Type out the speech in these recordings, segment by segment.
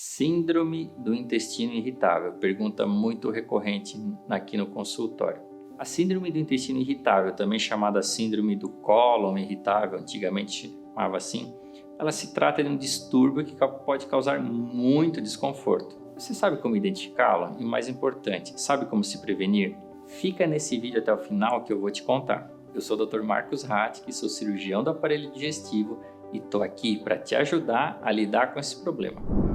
Síndrome do intestino irritável, pergunta muito recorrente aqui no consultório. A síndrome do intestino irritável, também chamada síndrome do cólon irritável, antigamente chamava assim, ela se trata de um distúrbio que pode causar muito desconforto. Você sabe como identificá-la? E o mais importante, sabe como se prevenir? Fica nesse vídeo até o final que eu vou te contar. Eu sou o Dr. Marcos Hatke, sou cirurgião do aparelho digestivo e estou aqui para te ajudar a lidar com esse problema.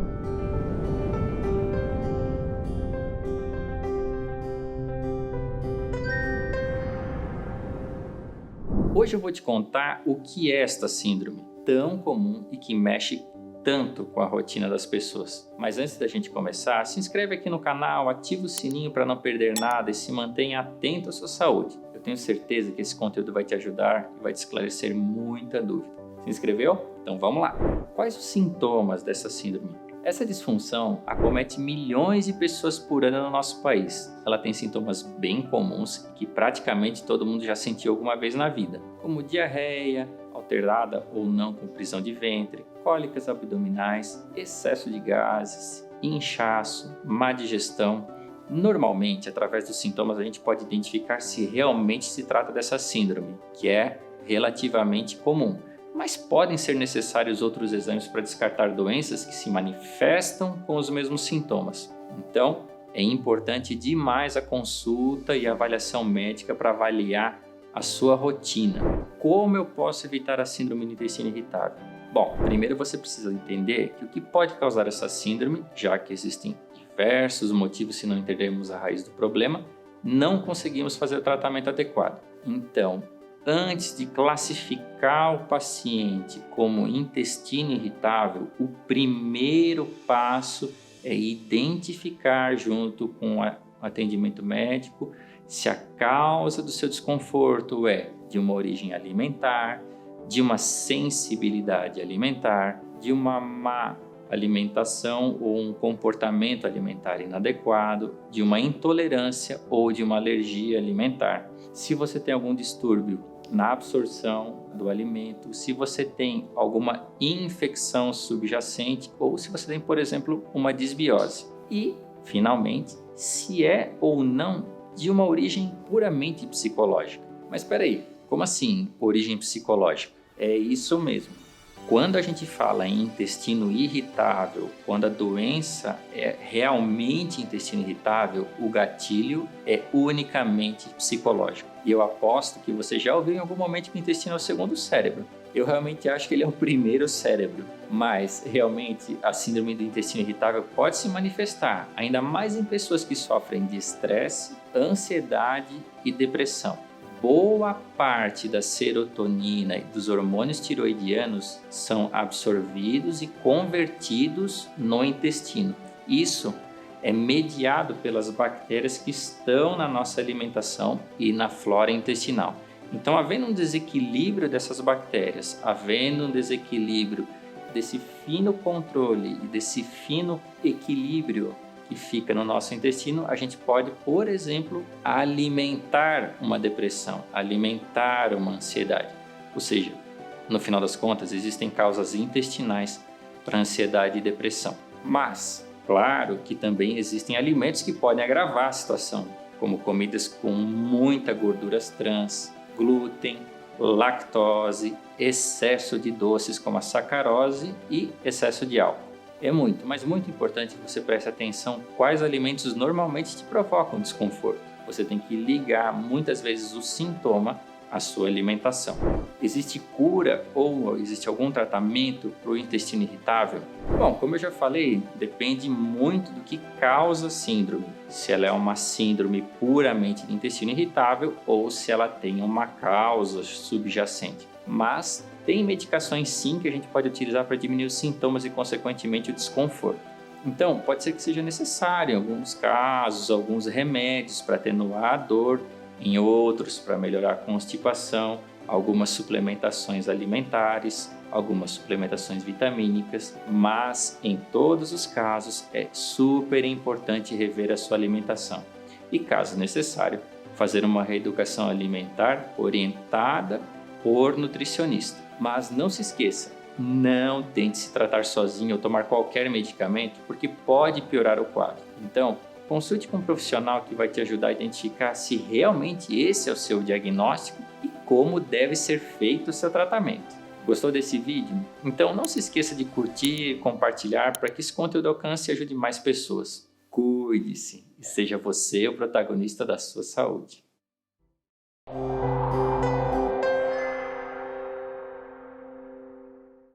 Hoje eu vou te contar o que é esta síndrome tão comum e que mexe tanto com a rotina das pessoas. Mas antes da gente começar, se inscreve aqui no canal, ativa o sininho para não perder nada e se mantenha atento à sua saúde. Eu tenho certeza que esse conteúdo vai te ajudar e vai te esclarecer muita dúvida. Se inscreveu? Então vamos lá! Quais os sintomas dessa síndrome? Essa disfunção acomete milhões de pessoas por ano no nosso país. Ela tem sintomas bem comuns que praticamente todo mundo já sentiu alguma vez na vida, como diarreia, alternada ou não com prisão de ventre, cólicas abdominais, excesso de gases, inchaço, má digestão. Normalmente, através dos sintomas, a gente pode identificar se realmente se trata dessa síndrome, que é relativamente comum. Mas podem ser necessários outros exames para descartar doenças que se manifestam com os mesmos sintomas. Então, é importante demais a consulta e a avaliação médica para avaliar a sua rotina. Como eu posso evitar a síndrome do intestino irritável? Bom, primeiro você precisa entender que o que pode causar essa síndrome, já que existem diversos motivos se não entendermos a raiz do problema, não conseguimos fazer o tratamento adequado. Então, antes de classificar o paciente como intestino irritável, o primeiro passo é identificar junto com o atendimento médico se a causa do seu desconforto é de uma origem alimentar, de uma sensibilidade alimentar, de uma má alimentação ou um comportamento alimentar inadequado, de uma intolerância ou de uma alergia alimentar. Se você tem algum distúrbio na absorção do alimento, se você tem alguma infecção subjacente ou se você tem, por exemplo, uma disbiose. E, finalmente, se é ou não de uma origem puramente psicológica. Mas espera aí, como assim origem psicológica? É isso mesmo. Quando a gente fala em intestino irritável, quando a doença é realmente intestino irritável, o gatilho é unicamente psicológico. E eu aposto que você já ouviu em algum momento que o intestino é o segundo cérebro. Eu realmente acho que ele é o primeiro cérebro, mas realmente a síndrome do intestino irritável pode se manifestar, ainda mais em pessoas que sofrem de estresse, ansiedade e depressão. Boa parte da serotonina e dos hormônios tiroidianos são absorvidos e convertidos no intestino. Isso é mediado pelas bactérias que estão na nossa alimentação e na flora intestinal. Então, havendo um desequilíbrio dessas bactérias, havendo um desequilíbrio desse fino controle e desse fino equilíbrio que fica no nosso intestino, a gente pode, por exemplo, alimentar uma depressão, alimentar uma ansiedade. Ou seja, no final das contas, existem causas intestinais para ansiedade e depressão. Mas, claro que também existem alimentos que podem agravar a situação, como comidas com muita gorduras trans, glúten, lactose, excesso de doces como a sacarose e excesso de álcool. É muito, mas muito importante que você preste atenção quais alimentos normalmente te provocam desconforto. Você tem que ligar muitas vezes o sintoma à sua alimentação. Existe cura ou existe algum tratamento para o intestino irritável? Bom, como eu já falei, depende muito do que causa a síndrome. Se ela é uma síndrome puramente de intestino irritável ou se ela tem uma causa subjacente. Mas tem medicações sim que a gente pode utilizar para diminuir os sintomas e, consequentemente, o desconforto. Então, pode ser que seja necessário, em alguns casos, alguns remédios para atenuar a dor, em outros, para melhorar a constipação, algumas suplementações alimentares, algumas suplementações vitamínicas, mas, em todos os casos, é super importante rever a sua alimentação. E, caso necessário, fazer uma reeducação alimentar orientada por nutricionista. Mas não se esqueça, Não tente se tratar sozinho ou tomar qualquer medicamento, porque pode piorar o quadro. Então, consulte com um profissional que vai te ajudar a identificar se realmente esse é o seu diagnóstico e como deve ser feito o seu tratamento. Gostou desse vídeo? Então não se esqueça de curtir e compartilhar para que esse conteúdo alcance e ajude mais pessoas. Cuide-se e seja você o protagonista da sua saúde.